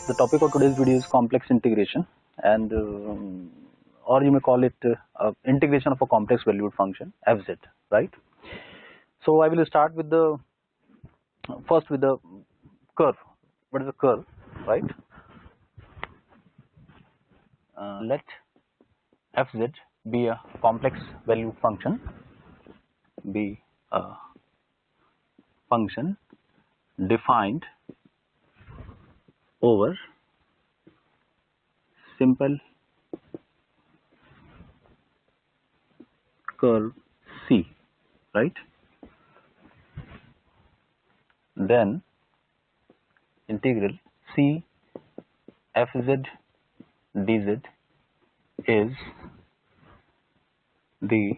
The topic of today's video is complex integration, and or you may call it integration of a complex valued function fz, right? So I will start with the first with the curve. What is a curve, right? Let fz be a complex valued function, be a function defined over simple curve C, right? Then integral C fz dz is the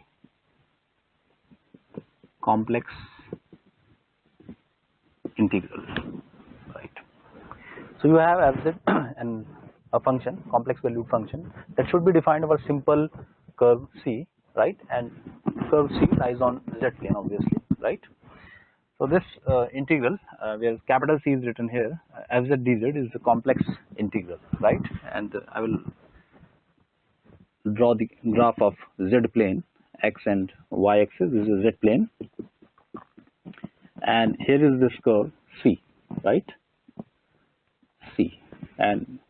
complex integral, right? So you have fz and a function, complex valued function, that should be defined over simple curve C, right? And curve C lies on z plane, obviously, right? So this integral, where capital C is written here, fz dz is the complex integral, right? And I will draw the graph of z plane, x and y axis. This is z plane, and here is this curve C, right? C, and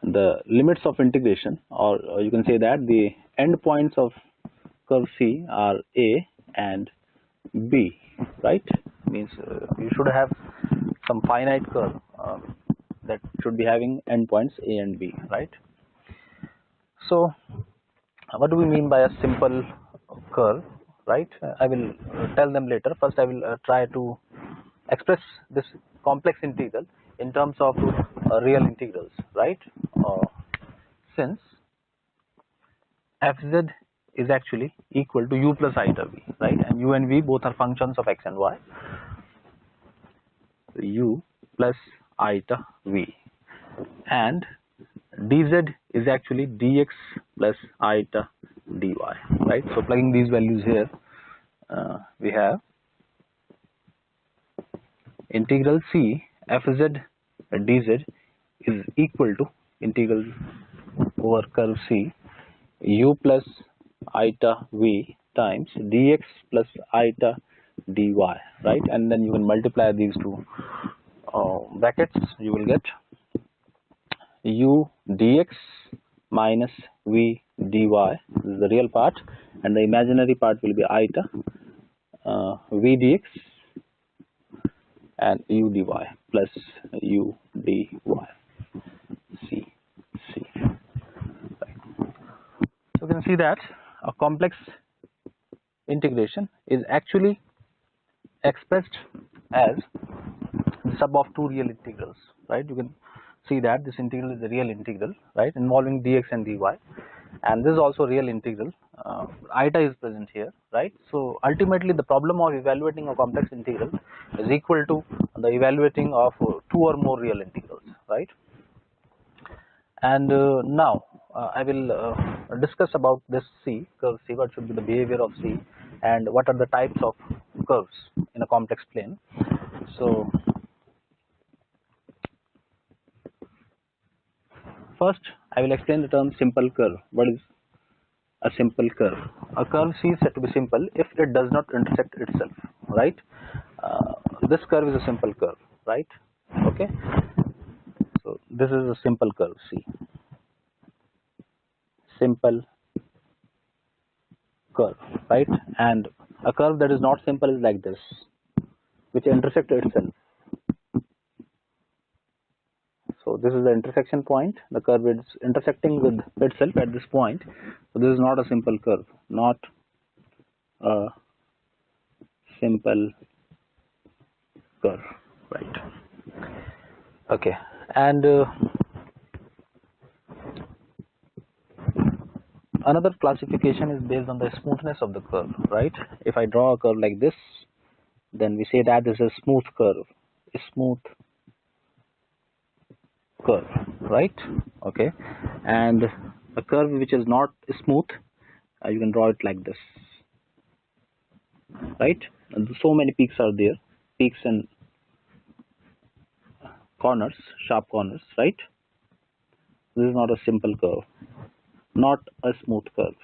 the limits of integration, or you can say that the end points of curve C are A and B, right? Means you should have some finite curve that should be having endpoints A and B, right? So what do we mean by a simple curve, right? I will tell them later. First I will try to express this complex integral in terms of real integrals, right? Since fz is actually equal to u plus iota v, right? And u and v both are functions of x and y. So u plus iota v, and dz is actually dx plus iota dy, right? So plugging these values here, we have integral C fz dz is equal to integral over curve C u plus iota v times dx plus iota dy, right? And then you can multiply these two brackets. You will get u dx minus v dy. This is the real part, and the imaginary part will be iota v dx and u dy plus u dy. C. Right. So you can see that a complex integration is actually expressed as the sum of two real integrals, right? You can see that this integral is a real integral, right, involving dx and dy, and this is also real integral. Iota is present here, right? So ultimately the problem of evaluating a complex integral is equal to the evaluating of two or more real integrals, right? And now I will discuss about this C, curve C, what should be the behavior of C, and what are the types of curves in a complex plane. So first I will explain the term simple curve. What is a simple curve? A curve C is said to be simple if it does not intersect itself, right? This curve is a simple curve, right? Okay, so this is a simple curve C. Simple curve, right? And a curve that is not simple is like this, which intersects itself. So this is the intersection point. The curve is intersecting with itself at this point. So this is not a simple curve, not a simple curve, right? Okay, and another classification is based on the smoothness of the curve, right? If I draw a curve like this, then we say that this is a smooth curve, a smooth curve, right? Okay, and a curve which is not smooth, you can draw it like this, right? And so many peaks are there, peaks and corners, sharp corners, right? This is not a simple curve, not a smooth curve,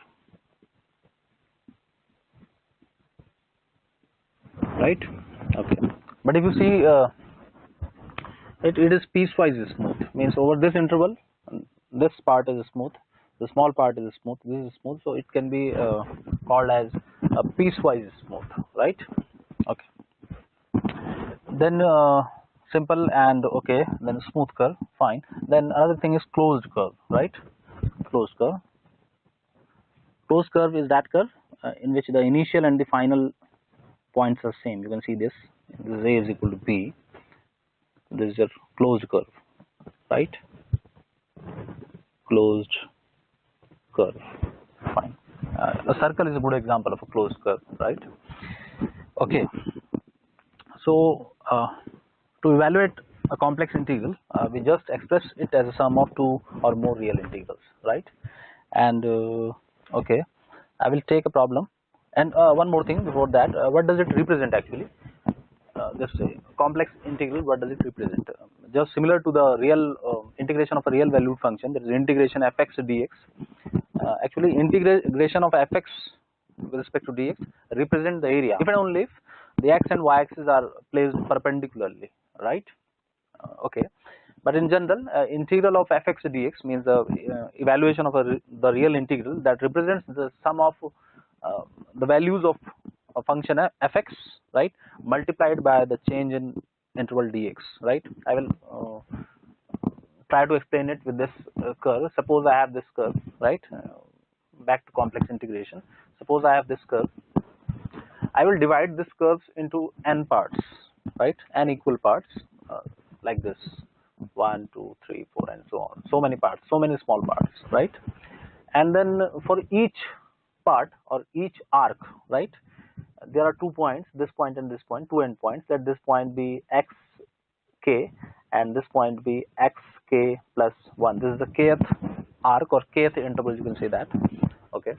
right? Okay. But if you see, it is piecewise smooth. Means over this interval, this part is smooth, the small part is smooth, this is smooth, so it can be called as a piecewise smooth, right? Okay. Then simple and okay, then smooth curve, fine. Then another thing is closed curve, right? Closed curve. Closed curve is that curve in which the initial and the final points are same. You can see this. This A is equal to B. This is a closed curve, right? Closed curve, fine. A circle is a good example of a closed curve, right? Okay. So to evaluate a complex integral, we just express it as a sum of two or more real integrals, right? And okay, I will take a problem. And one more thing before that, what does it represent actually? This complex integral, what does it represent? Just similar to the real integration of a real valued function, there is integration fx dx. Actually, integration of fx with respect to dx represent the area if and only if the x and y axes are placed perpendicularly, right? Okay. But in general, integral of fx dx means the evaluation of the real integral that represents the sum of the values of a function fx, right, multiplied by the change in interval dx, right? I will try to explain it with this curve. Suppose I have this curve, right? Back to complex integration. Suppose I have this curve. I will divide this curve into n parts, right? N equal parts, like this. 1, 2, 3, 4, and so on. So many parts, so many small parts, right? And then for each part or each arc, right, there are 2 points, this point and this point, 2 endpoints. Let this point be xk and this point be xk plus 1. This is the kth arc or kth interval, you can say that. Okay.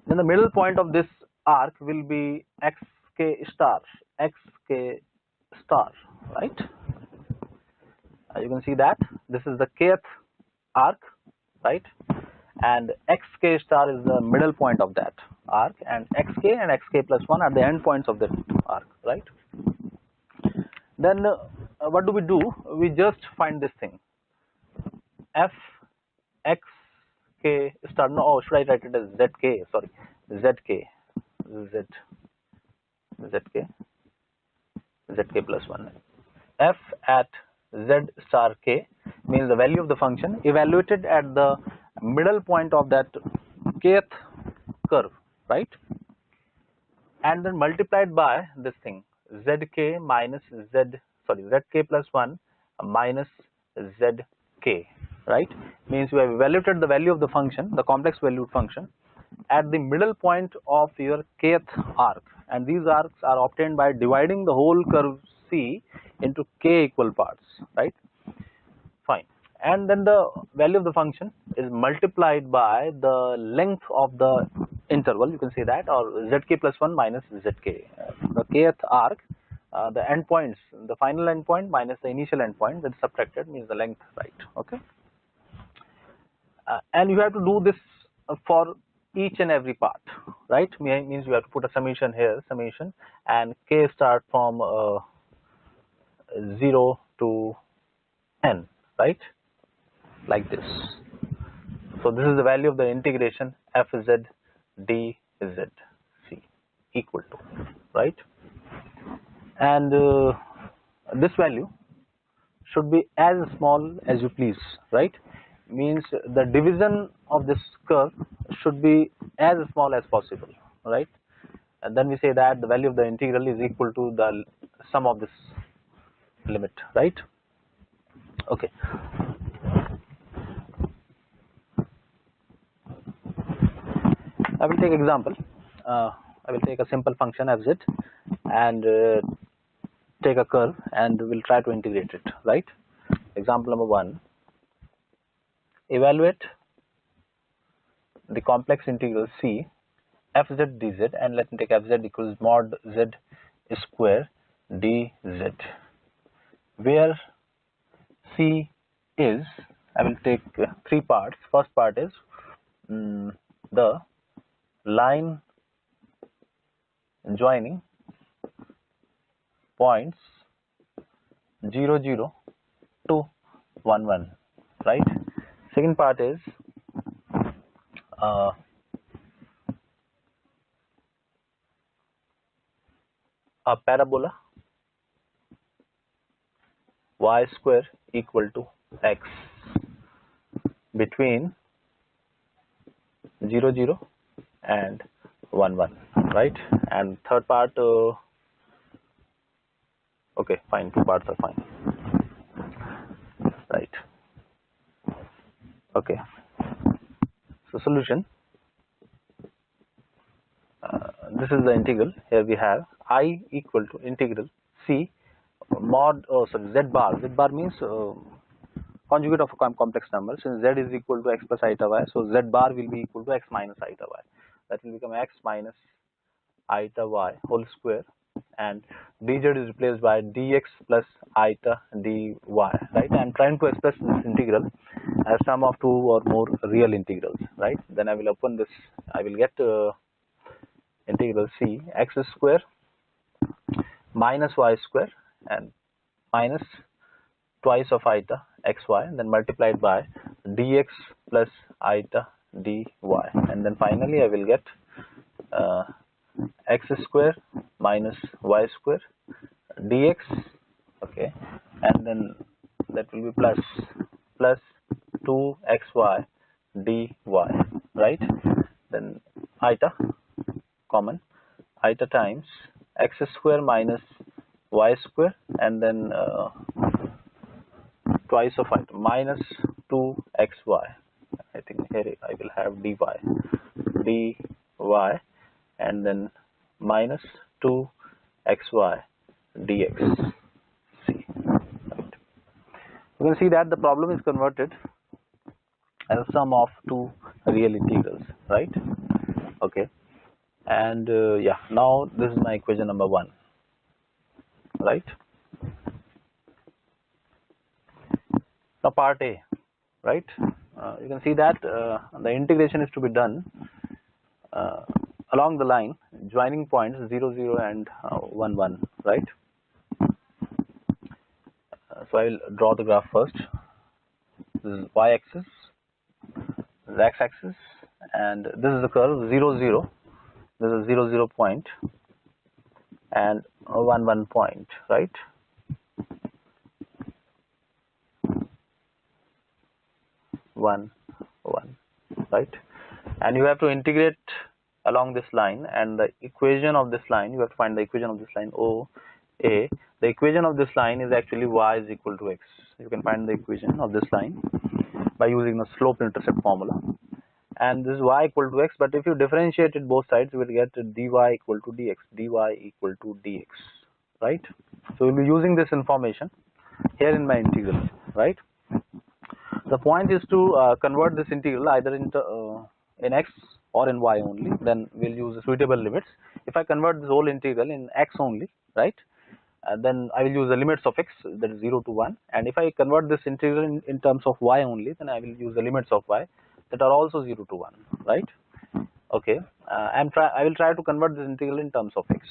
Then the middle point of this arc will be xk star, right? You can see that this is the kth arc, right? And xk star is the middle point of that arc, and xk and xk plus 1 are the end points of that arc, right? Then what do? We just find this thing f xk star. No, oh, should I write it as zk? Sorry, zk plus 1. F at z star k means the value of the function evaluated at the middle point of that kth curve, right? And then multiplied by this thing zk minus zk plus 1 minus zk, right? Means you have evaluated the value of the function, the complex valued function, at the middle point of your kth arc, and these arcs are obtained by dividing the whole curve C into k equal parts, right? Fine. And then the value of the function is multiplied by the length of the interval, you can say that, or zk plus 1 minus zk. The kth arc, the endpoints, the final endpoint minus the initial endpoint, that is subtracted, means the length, right? Okay. And you have to do this for each and every part, right? Means you have to put a summation here, summation, and k start from 0 to n, right? Like this. So this is the value of the integration fz dz c equal to, right? And this value should be as small as you please, right? Means the division of this curve should be as small as possible, right? And then we say that the value of the integral is equal to the sum of this limit, right? Okay. I will take example. I will take a simple function fz and take a curve and we'll try to integrate it, right? Example number 1. Evaluate the complex integral C fz dz, and let me take fz equals mod z square dz, where C is, I will take three parts. First part is the line joining points 0, 0 to 1, 1, right? Second part is a parabola y square equal to x between 0, 0 and 1, 1, right? And third part, okay, fine, two parts are fine, right? Okay, so solution, this is the integral. Here we have I equal to integral C mod, z bar. Z bar means conjugate of a complex number. Since z is equal to x plus iota y, so z bar will be equal to x minus iota y. That will become x minus iota y whole square, and dz is replaced by dx plus iota dy, right? I am trying to express this integral as sum of two or more real integrals, right? Then I will open this, I will get integral C x square minus y square and minus twice of iota xy, and then multiplied by dx plus iota dy, and then finally I will get x square minus y square dx, okay, and then that will be plus 2xy dy, right? Then iota common, iota times x square minus y square, and then twice of iota minus 2xy. I think here I will have dy, and then minus 2xy dx. See, right? You can see that the problem is converted as a sum of two real integrals, right? Okay, and yeah, now this is my equation number 1, right? Now part A, right? You can see that the integration is to be done along the line joining points 0, 0 and 1, 1, right? So I will draw the graph first. This is y-axis, this is x-axis, and this is the curve 0, 0. This is 0, 0 point and 1, 1 point, right? One, right? And you have to integrate along this line, and the equation of this line, you have to find the equation of this line OA. The equation of this line is actually y is equal to x. You can find the equation of this line by using the slope intercept formula, and this is y equal to x, but if you differentiate it both sides, you will get dy equal to dx, dy equal to dx, right? So we will be using this information here in my integral, right? The point is to convert this integral either into in x or in y only. Then we'll use suitable limits. If I convert this whole integral in x only, right, then I will use the limits of x, that is 0 to 1. And if I convert this integral in terms of y only, then I will use the limits of y that are also 0 to 1, right? Okay, I will try to convert this integral in terms of x,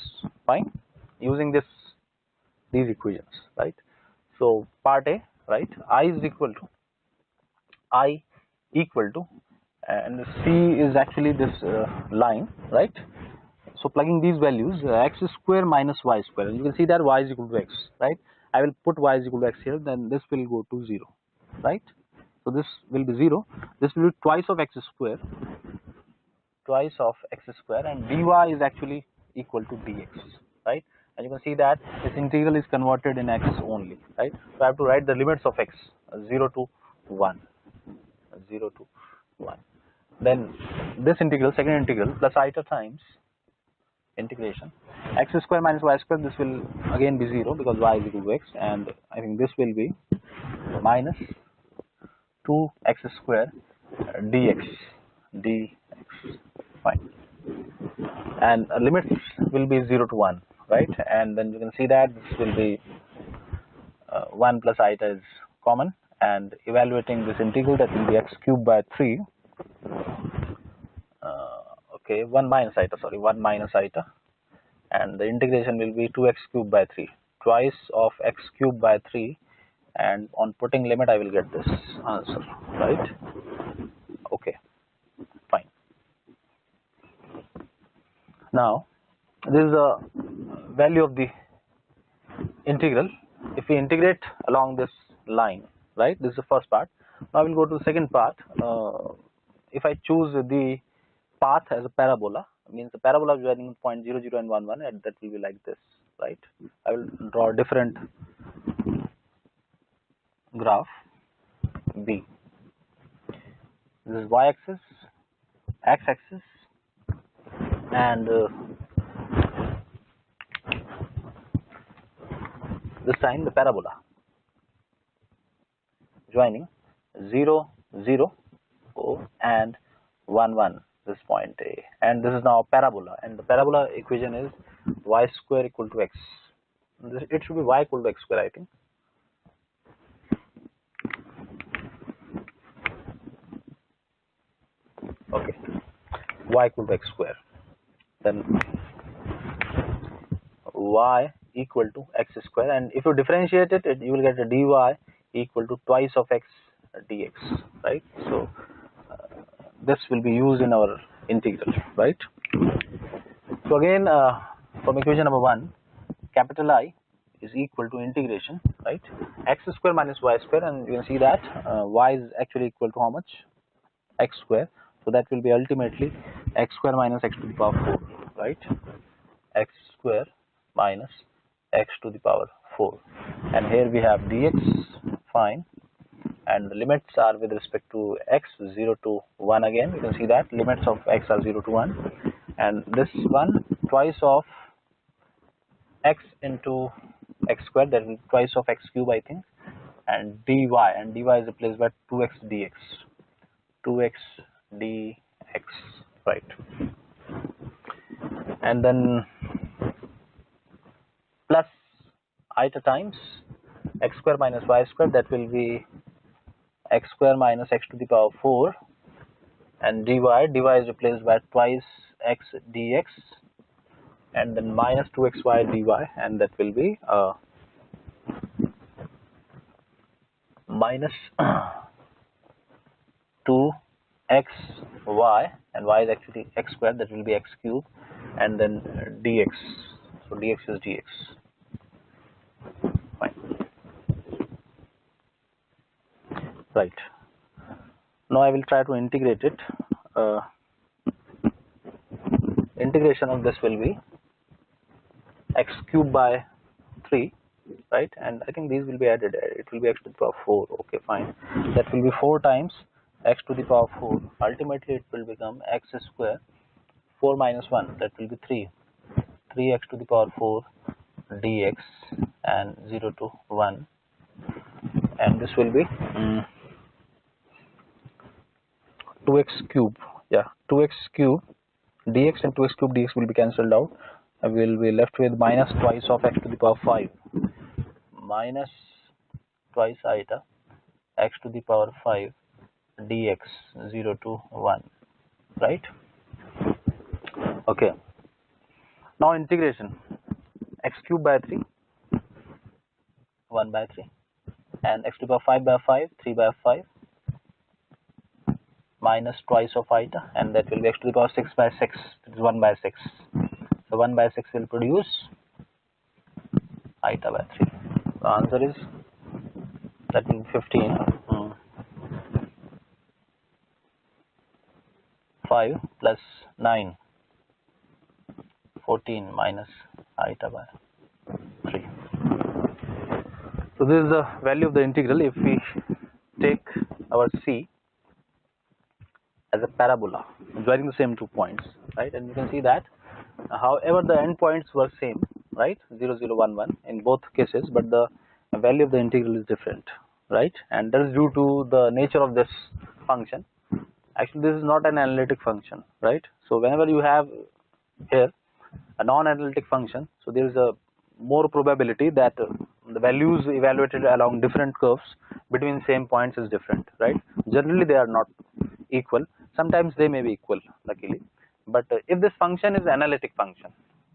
fine, using these equations, right? So part A, right, I equal to and C is actually this line, right? So plugging these values, x square minus y square, and you can see that y is equal to x, right? I will put y is equal to x here, then this will go to 0, right? So this will be 0, this will be twice of x square, and dy is actually equal to dx, right? And you can see that this integral is converted in x only, right? So I have to write the limits of x 0 to 1, 0 to 1. Then this integral, second integral, plus iota times integration x square minus y square, this will again be 0 because y is equal to x, and I think this will be minus 2x square dx, fine, and limits will be 0 to 1, right? And then you can see that this will be 1 plus iota is common, and evaluating this integral, that will be x cubed by 3, okay, 1 minus iota, and the integration will be 2x cubed by 3, twice of x cubed by 3, and on putting limit I will get this answer, right? Okay, fine. Now this is the value of the integral if we integrate along this line, right? This is the first part. Now we will go to the second part. If I choose the path as a parabola, means the parabola joining point 0, 0 and 1, 1, and that will be like this, right? I will draw a different graph B. This is y-axis, x-axis, and this time the parabola joining 0, 0, and 1, 1, this point A, and this is now a parabola, and the parabola equation is y square equal to x. It should be y equal to x square, I think. Okay, y equal to x square, then y equal to x square, and if you differentiate it, you will get a dy equal to twice of x dx, right? So this will be used in our integral, right? So again, from equation number 1, capital I is equal to integration, right? X square minus y square, and you can see that y is actually equal to how much? X square. So that will be ultimately x square minus x to the power 4, right? X square minus x to the power 4, and here we have dx, fine, and the limits are with respect to x 0 to 1. Again you can see that limits of x are 0 to 1, and this one twice of x into x square, that is twice of x cube, I think, and dy is replaced by 2x dx, 2x dx, right? And then plus iota times x square minus y square, that will be x square minus x to the power 4, and dy is replaced by twice x dx, and then minus 2xy dy, and that will be minus 2xy, and y is actually x square, that will be x cube, and then dx, so dx is dx, fine, right? Now I will try to integrate it. Integration of this will be x cubed by 3, right? And I think these will be added. It will be x to the power 4. Okay, fine. That will be 4 times x to the power 4. Ultimately, it will become x square 4 minus 1. That will be 3. 3x to the power 4 dx, and 0 to 1. And this will be 2x cube. Yeah, 2x cube dx and 2x cube dx will be cancelled out. I will be left with minus twice of x to the power 5, minus twice iota x to the power 5 dx, 0 to 1, right? Okay, now integration x cube by 3, 1 by 3, and x to the power 5 by 5, 3 by 5, minus twice of iota, and that will be x to the power 6 by 6, that is 1 by 6. So 1 by 6 will produce iota by 3. The answer is, that will be 15. 5 plus 9, 14 minus iota by 3. So this is the value of the integral if we take our C as a parabola joining the same 2 points, right? And you can see that however the endpoints were same, right? 0, 0, 1, 1 in both cases, but the value of the integral is different, right? And that is due to the nature of this function. Actually this is not an analytic function, right? So whenever you have here a non-analytic function, so there is a more probability that the values evaluated along different curves between same points is different, right? Generally they are not equal. Sometimes they may be equal, luckily. But if this function is analytic function,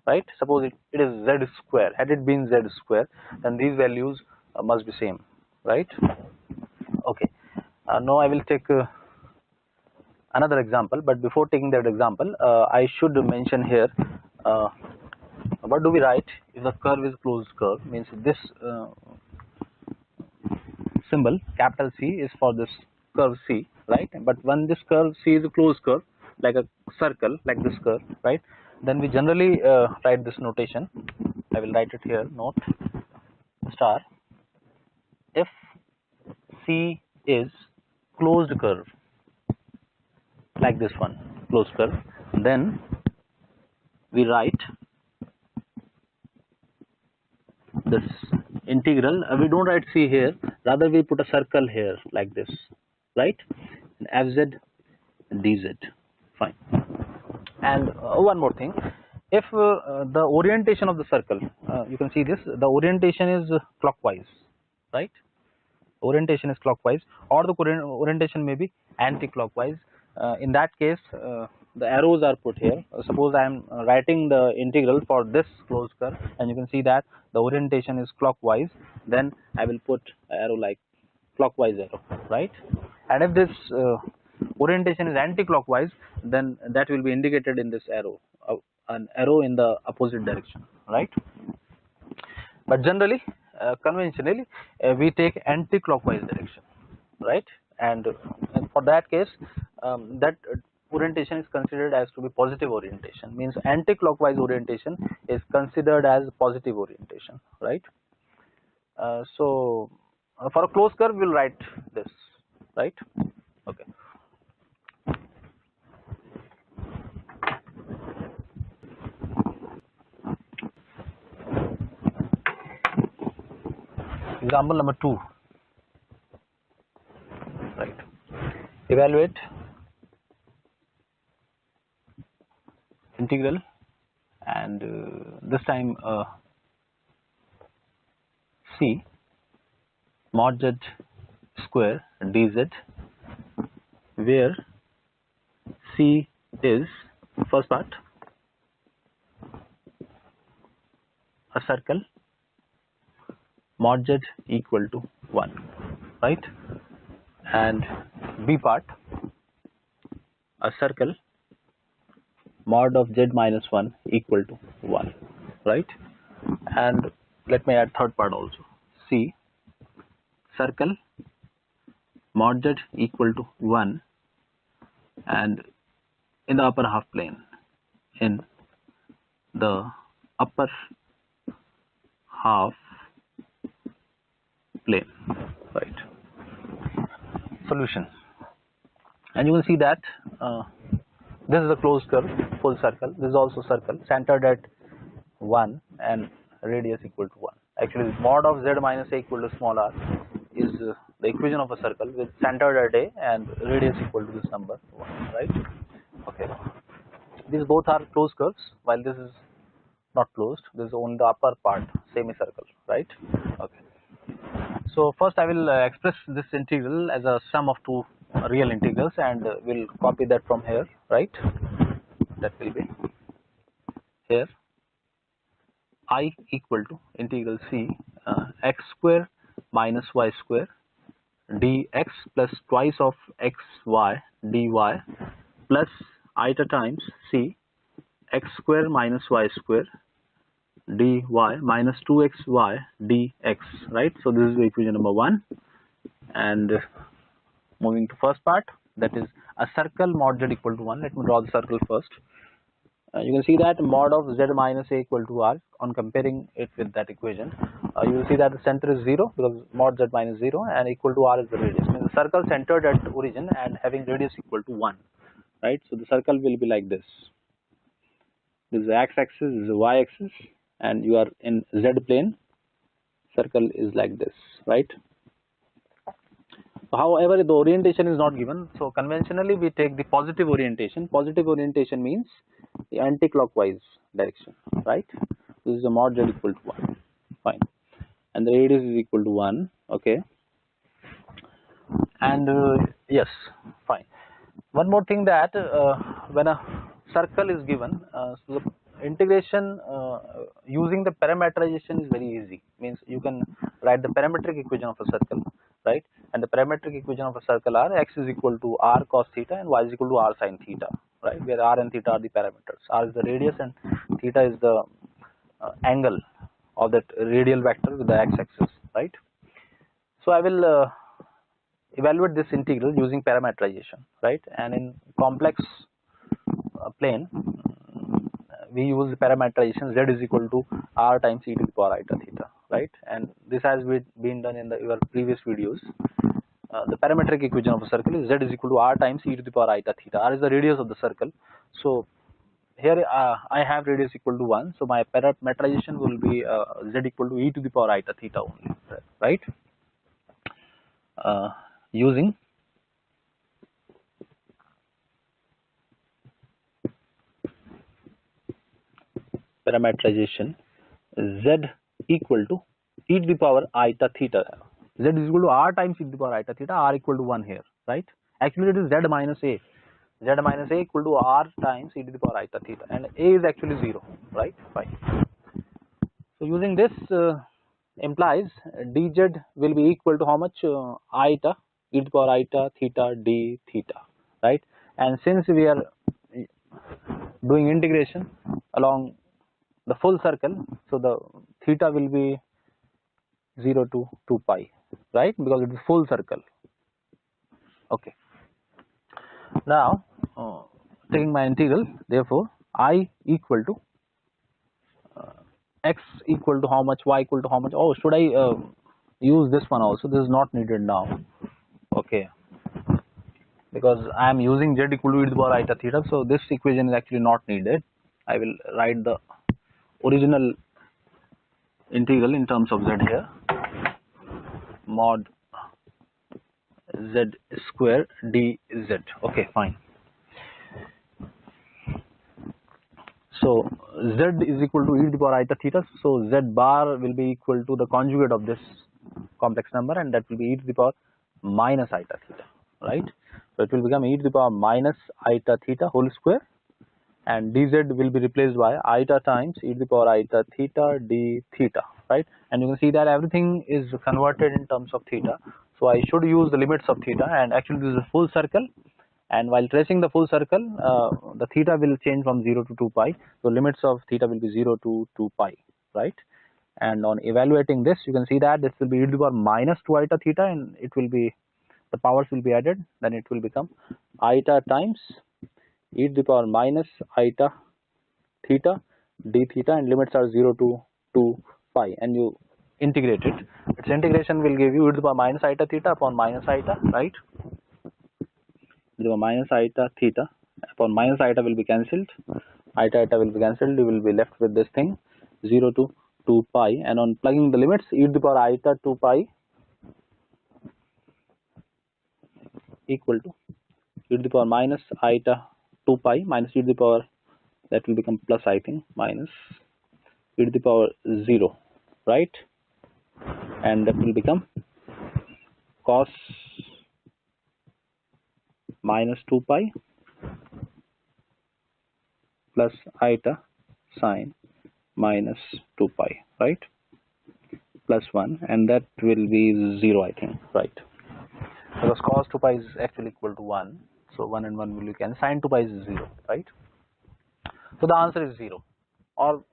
right? Suppose it is z square. Had it been z square, then these values must be same, right? Okay. Now I will take another example, but before taking that example, I should mention here what do we write if the curve is closed curve. Means this symbol capital C is for this curve C, right? But when this curve C is a closed curve, like a circle, like this curve, right? Then we generally write this notation. I will write it here. Note star if C is closed curve, like this one, closed curve, then we write this integral. We don't write C here, rather we put a circle here like this, right? Fz dz, fine. And one more thing, if the orientation of the circle, you can see this, the orientation is clockwise, right? Orientation is clockwise, or the orientation may be anti-clockwise. In that case, the arrows are put here. Suppose I am writing the integral for this closed curve, and you can see that the orientation is clockwise, then I will put an arrow like clockwise arrow, right? And if this orientation is anti-clockwise, then that will be indicated in this arrow, an arrow in the opposite direction, right? But generally, conventionally, we take anti-clockwise direction, right? And for that case, that orientation is considered as to be positive orientation. Means anti-clockwise orientation is considered as positive orientation, right? So for a closed curve, we'll write this, right? Okay. Example number 2, right? Evaluate integral, and this time C mod z square dz, where C is, first part, a circle mod z equal to 1, right? And B part, a circle mod of z minus 1 equal to 1, right? And let me add third part also. C circle mod z equal to 1, and in the upper half plane, in the upper half plane, right? Solution. And you will see that this is a closed curve, full circle. This is also circle centered at 1 and radius equal to 1. Actually, mod of z minus a equal to small r is the equation of a circle with centered at a and radius equal to this number 1, right? Okay. These both are closed curves, while this is not closed. This is only the upper part, semicircle, right? Okay. So first I will express this integral as a sum of two real integrals, and we'll copy that from here, right? That will be here. I equal to integral C x square minus y square dx plus twice of xy dy plus iota times C x square minus y square dy minus 2xy dx, right? So this is the equation number 1. And moving to first part, that is a circle mod z equal to 1. Let me draw the circle first. You can see that mod of z minus a equal to r. On comparing it with that equation, you will see that the center is 0 because mod z minus 0 and equal to r is the radius. Means the circle centered at origin and having radius equal to 1, right? So the circle will be like this. This is the x-axis, this is the y-axis, and you are in z plane. Circle is like this, right? However, the orientation is not given, so conventionally we take the positive orientation. Positive orientation means the anti-clockwise direction, right? This is the mod z equal to 1, fine. and the radius is equal to 1. Okay, and yes, fine. One more thing, that when a circle is given, so the integration using the parameterization is very easy. Means you can write the parametric equation of a circle, right? And the parametric equation of a circle are x is equal to r cos theta and y is equal to r sin theta, right? Where r and theta are the parameters. R is the radius and theta is the angle of that radial vector with the x-axis, right? So I will evaluate this integral using parameterization, right? And in complex plane, we use parameterization. Z is equal to r times e to the power iota theta, right? And this has been done in your previous videos. The parametric equation of a circle is Z is equal to r times e to the power iota theta. R is the radius of the circle. So here I have radius equal to 1. So my parameterization will be Z equal to e to the power iota theta only, right? Using parameterization, Z equal to e to the power iota theta. Z is equal to r times e to the power iota theta, r equal to 1 here, right? Actually it is Z minus a. Z minus a equal to r times e to the power iota theta, and a is actually 0, right? Fine. So using this implies dz will be equal to how much? Iota e to the power iota theta d theta, right? And since we are doing integration along the full circle, so the theta will be 0 to 2 pi, right? Because it is full circle. Okay. Now taking my integral, therefore I equal to x equal to how much, y equal to how much. Oh, should I use this one also? This is not needed now. Okay, because I am using z equal to e to the power iota theta, so this equation is actually not needed. I will write the original integral in terms of z here, mod z square dz. Okay, fine. So z is equal to e to the power iota theta, so z bar will be equal to the conjugate of this complex number, and that will be e to the power minus iota theta, right? So it will become e to the power minus iota theta whole square, and dz will be replaced by iota times e to the power iota theta d theta, right? And you can see that everything is converted in terms of theta, so I should use the limits of theta, and actually this is a full circle, and while tracing the full circle, the theta will change from 0 to 2 pi, so limits of theta will be 0 to 2 pi, right? And on evaluating this, you can see that this will be e to the power minus 2 iota theta, and it will be, the powers will be added, then it will become iota times e to the power minus iota theta d theta, and limits are 0 to 2 pi, and you integrate it. Its integration will give you e to the power minus iota theta upon minus iota, right? Minus iota theta upon minus iota will be cancelled, iota will be cancelled, you will be left with this thing 0 to 2 pi, and on plugging the limits, e to the power iota 2 pi equal to e to the power minus iota 2 pi minus e to the power, that will become plus, I think, minus e to the power 0, right? And that will become cos minus 2 pi plus iota sine minus 2 pi, right? Plus 1, and that will be 0, I think, right? Because cos 2 pi is actually equal to 1, so 1 and 1 will be cancelled, sine 2 pi is 0, right? So the answer is 0. Or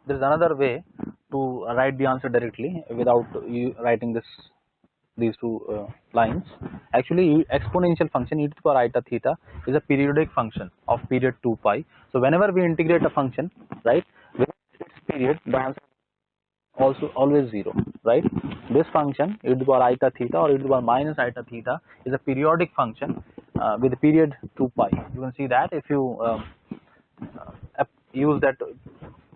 there is another way to write the answer directly without you writing these two lines. Actually, exponential function e to the power iota theta is a periodic function of period 2 pi. So whenever we integrate a function, right, within its period, the answer also always 0, right? This function e to the power iota theta or e to the power minus iota theta is a periodic function with a period 2 pi. You can see that if you use that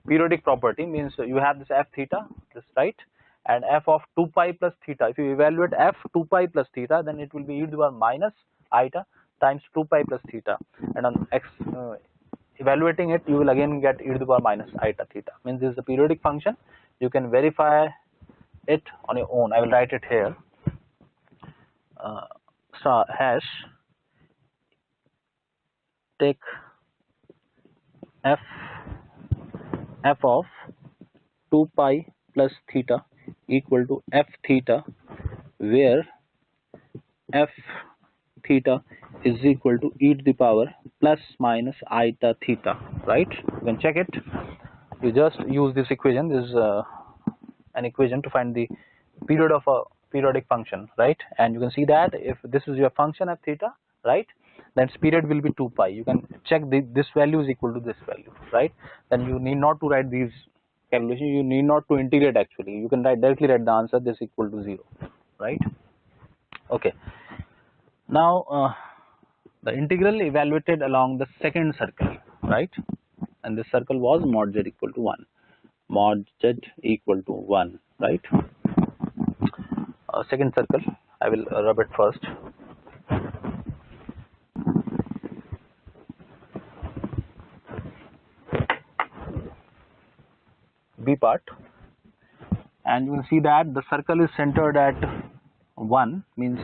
periodic property, means you have this f theta, this, right, and f of 2 pi plus theta. If you evaluate f 2 pi plus theta, then it will be e to the power minus iota times 2 pi plus theta, and on evaluating it, you will again get e to the power minus iota theta. Means this is a periodic function. You can verify it on your own, I will write it here. Hash take f of 2 pi plus theta equal to f theta, where f theta is equal to e to the power plus minus iota theta, right? You can check it. You just use this equation. This is an equation to find the period of a periodic function, right? And you can see that if this is your function of theta, right, then its period will be 2 pi. You can check this value is equal to this value, right? Then you need not to write these calculations. You need not to integrate actually. You can directly write the answer, this equal to 0, right? Okay. Now the integral evaluated along the second circle, right? And this circle was mod z equal to 1. Mod z equal to 1, right? Second circle, I will rub it first. B part, and you will see that the circle is centered at 1, means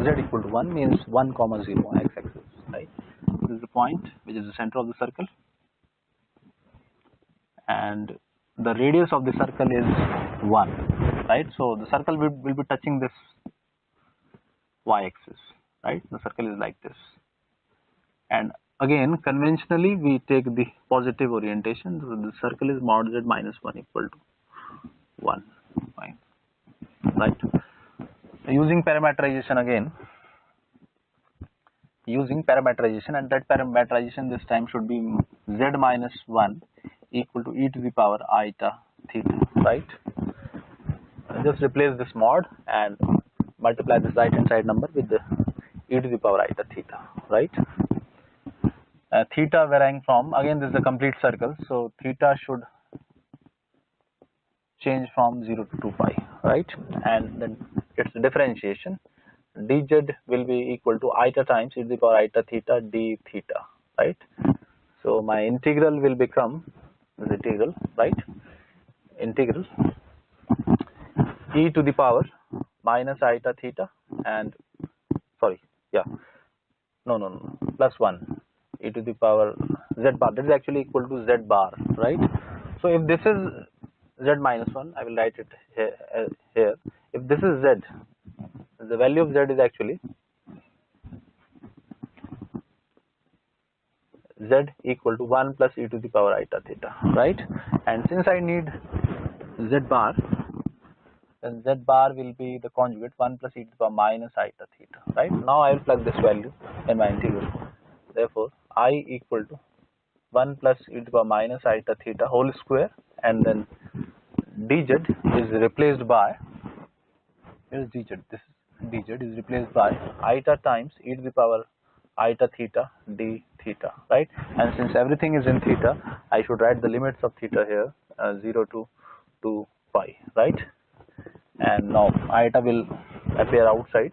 z equal to 1 means 1 comma 0 x-axis, right? This is the point which is the center of the circle, and the radius of the circle is 1, right? So the circle will be touching this y-axis, right? The circle is like this, and again conventionally we take the positive orientation. So the circle is mod z minus 1 equal to 1, fine, right? Using parameterization again, and that parameterization this time should be z minus 1 equal to e to the power iota theta, right? Just replace this mod and multiply this right hand side number with the e to the power iota theta, right? Theta varying from, again this is a complete circle, so theta should change from 0 to 2 pi, right? And then its differentiation, dz will be equal to iota times e to the power iota theta d theta, right? So my integral will become this integral, right? Integral e to the power minus iota theta and plus 1 e to the power z bar, that is actually equal to z bar, right? So if this is z minus 1, I will write it here. If this is z, the value of z is actually z equal to 1 plus e to the power iota theta, right? And since I need z bar, then z bar will be the conjugate 1 plus e to the power minus iota theta, right? Now I will plug this value in my integral. Therefore I equal to 1 plus e to the power minus iota theta whole square, and then dz is replaced by, here is dz, this dz is replaced by iota times e to the power iota theta d theta, right? And since everything is in theta, I should write the limits of theta here, 0 to 2 pi, right? And now iota will appear outside,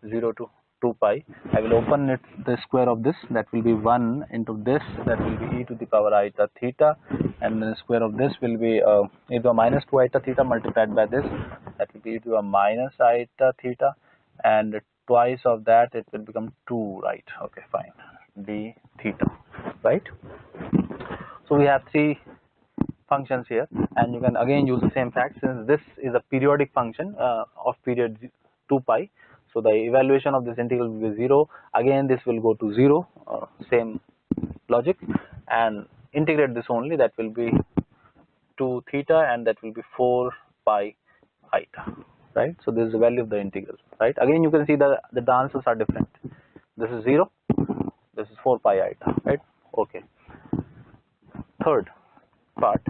0 to 2 pi. I will open it, the square of this, that will be 1 into this, that will be e to the power iota theta, and then the square of this will be e to the minus 2 iota theta multiplied by this, that will be e to the minus iota theta, and twice of that it will become 2, right? Okay, fine, d theta, right? So we have 3 functions here, and you can again use the same fact, since this is a periodic function of period 2 pi, so the evaluation of this integral will be 0. Again this will go to 0, same logic, and integrate this only, that will be 2 theta, and that will be 4 pi iota, right? So this is the value of the integral, right? Again you can see that the answers are different. This is 0, this is 4 pi iota, right? Okay. Third part,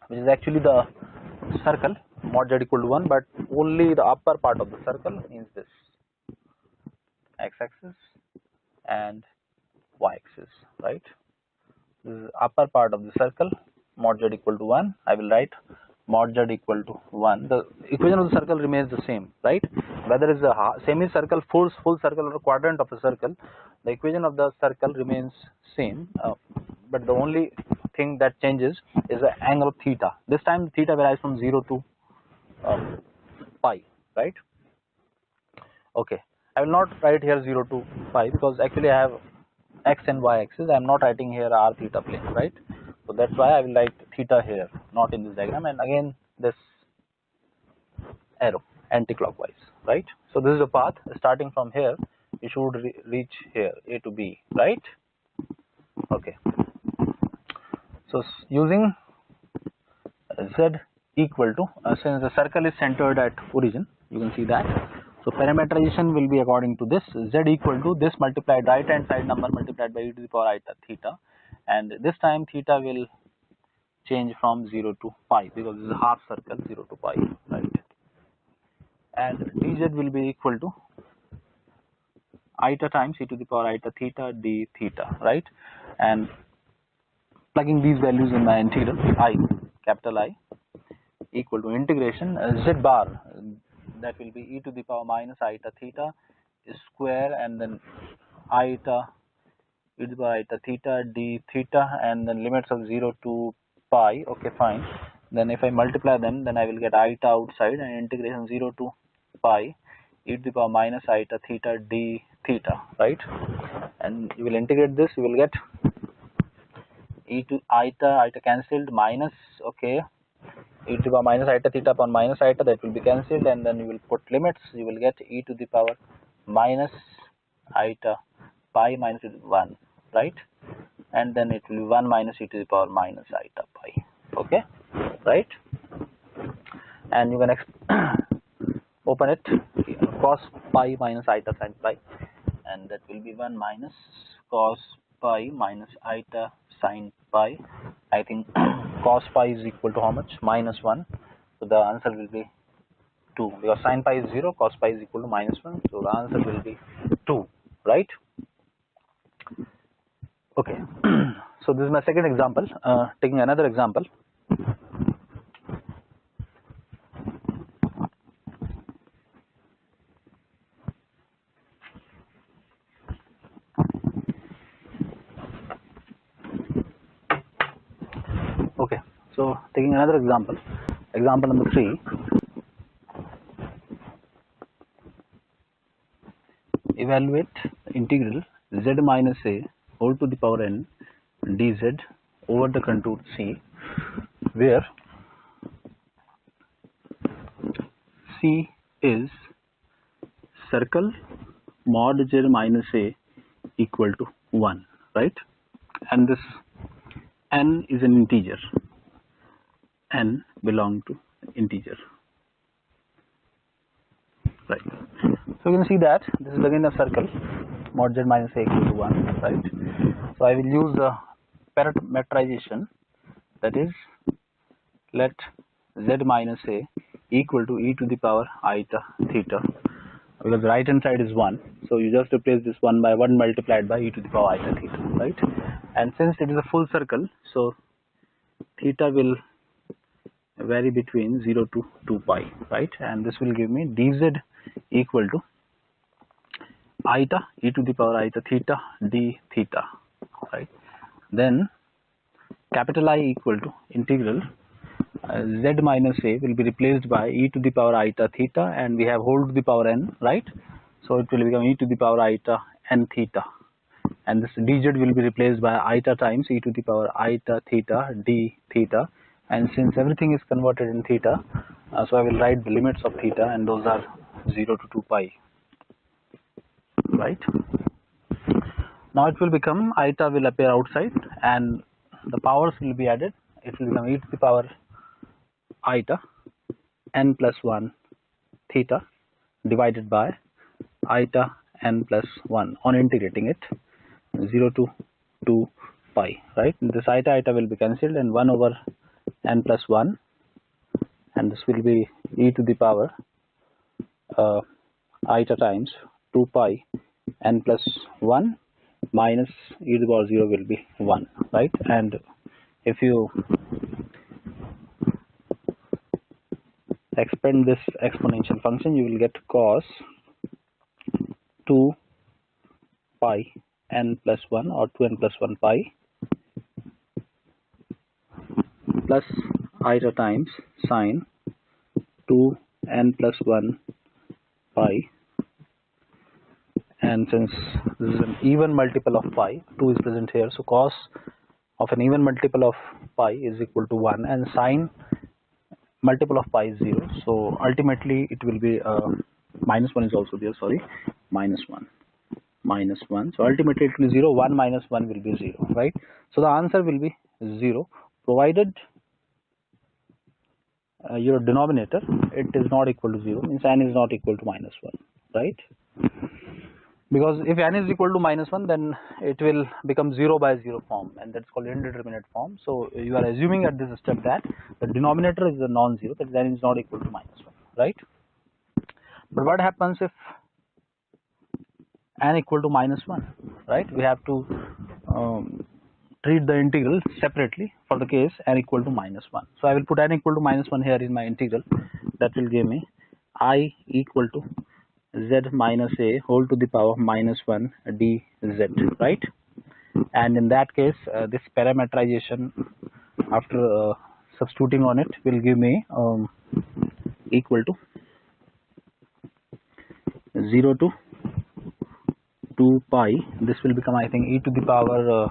which is actually the circle mod z equal to 1, but only the upper part of the circle, means this x-axis and y-axis, right? This is upper part of the circle, mod z equal to 1. I will write mod z equal to 1. The equation of the circle remains the same, right? Whether it's a semicircle, full circle, or a quadrant of a circle, the equation of the circle remains same, but the only thing that changes is the angle of theta. This time theta varies from 0 to pi, right? Okay, I will not write here 0 to pi because actually I have x and y axis. I am not writing here r theta plane, right? So that's why I will write theta here, not in this diagram, and again this arrow anti-clockwise, right? So this is the path starting from here. You should reach here, A to B, right? Okay. So using z equal to, since the circle is centered at origin, you can see that. So parameterization will be according to this, z equal to this multiplied right hand side number multiplied by e to the power iota theta, and this time theta will change from 0 to pi because this is a half circle, 0 to pi, right? And dz will be equal to iota times e to the power iota theta d theta, right? And plugging these values in my integral I, capital I, equal to integration z bar, that will be e to the power minus iota theta square, and then iota e to the power iota theta d theta, and then limits of 0 to pi. Okay, fine. Then if I multiply them, then I will get iota outside, and integration 0 to pi e to the power minus iota theta d theta, right? And you will integrate this, you will get e to iota cancelled minus, okay, e to the power minus iota theta upon minus iota, that will be cancelled, and then you will put limits, you will get e to the power minus iota pi minus 1, right? And then it will be 1 minus e to the power minus iota pi, okay, right? And you can open it, cos pi minus iota sin pi, and that will be 1 minus cos pi minus iota sin pi. I think cos pi is equal to how much? Minus 1. So the answer will be 2, because sin pi is 0, cos pi is equal to minus 1. So the answer will be 2, right? Okay. So this is my second example. Taking another example. Okay. So taking another example. Example number 3. Evaluate integral z minus a whole to the power n dz over the contour C, where C is circle mod z minus a equal to 1, right? And this n is an integer, n belong to integer, right? So you can see that this is again a circle mod z minus a equal to 1, right? So I will use the parametrization, that is, let z minus a equal to e to the power iota theta, because the right hand side is 1, so you just replace this 1 by 1 multiplied by e to the power iota theta, right? And since it is a full circle, so theta will vary between 0 to 2 pi, right? And this will give me dz equal to iota e to the power iota theta d theta, right? Then capital I equal to integral z minus a will be replaced by e to the power iota theta, and we have whole to the power n, right? So it will become e to the power iota n theta, and this dz will be replaced by iota times e to the power iota theta d theta. And since everything is converted in theta, so I will write the limits of theta, and those are 0 to 2 pi, right? Now it will become, iota will appear outside and the powers will be added. It will become e to the power iota n plus 1 theta divided by iota n plus 1 on integrating it 0 to 2 pi, right? This iota will be cancelled, and 1 over n plus 1, and this will be e to the power iota times 2 pi n plus 1 minus e to the power 0 will be 1, right? And if you expand this exponential function, you will get cos 2 pi n plus 1 or 2n plus 1 pi plus iota times sine 2n plus 1 pi, and since this is an even multiple of pi, 2 is present here, so cos of an even multiple of pi is equal to 1, and sine multiple of pi is 0, so ultimately it will be minus 1 is also there, sorry, minus 1, so ultimately it will be 0, 1 minus 1 will be 0, right? So the answer will be 0 provided your denominator it is not equal to 0, means n is not equal to minus 1, right? Because if n is equal to minus 1, then it will become 0 by 0 form, and that's called indeterminate form. So you are assuming at this step that the denominator is a non-zero, that n is not equal to minus 1, right? But what happens if n equal to minus 1, right? We have to treat the integral separately for the case n equal to minus 1. So I will put n equal to minus 1 here in my integral. That will give me I equal to z minus a whole to the power minus 1 dz, right? And in that case, this parameterization after substituting on it will give me equal to 0 to 2 pi. This will become, I think, e to the power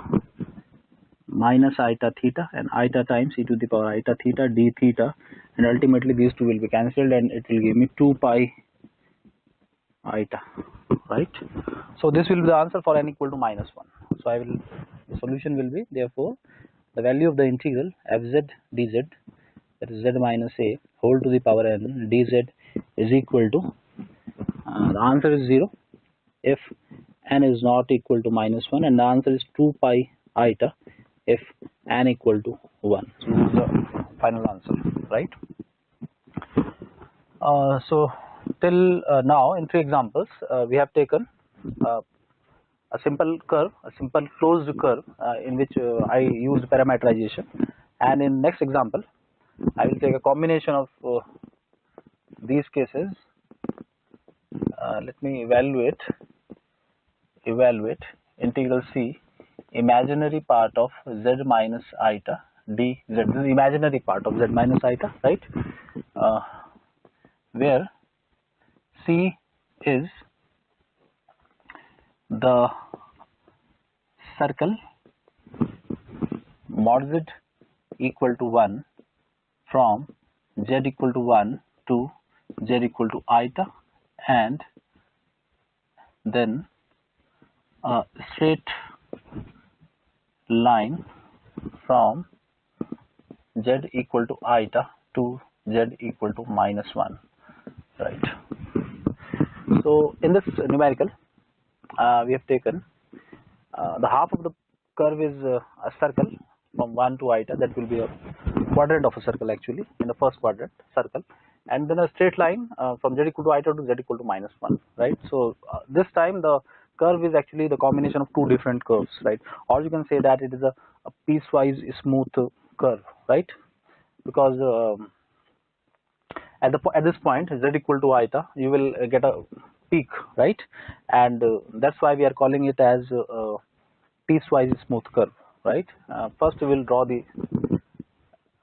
minus iota theta, and iota times e to the power iota theta d theta, and ultimately these two will be cancelled, and it will give me 2 pi iota, right? So this will be the answer for n equal to minus 1. So the solution will be, therefore, the value of the integral fz dz, that is z minus a whole to the power n dz, is equal to the answer is 0 if n is not equal to minus 1, and the answer is 2 pi iota if n equal to 1. So this is the final answer, right? So till now, in 3 examples, we have taken a simple curve, a simple closed curve in which I used parameterization, and in next example I will take a combination of these cases. Let me evaluate integral c imaginary part of z minus iota dz. This is imaginary part of z minus iota, right? Where c is the circle mod z equal to 1 from z equal to 1 to z equal to iota, and then a straight line from z equal to iota to z equal to minus 1, right? So in this numerical, we have taken the half of the curve is a circle from 1 to iota, that will be a quadrant of a circle actually, in the first quadrant circle, and then a straight line from z equal to iota to z equal to minus 1, right? So this time the curve is actually the combination of 2 different curves, right? Or you can say that it is a piecewise smooth curve, right? Because at this point z equal to iota, you will get a peak, right? And that's why we are calling it as piecewise smooth curve, right? First we will draw the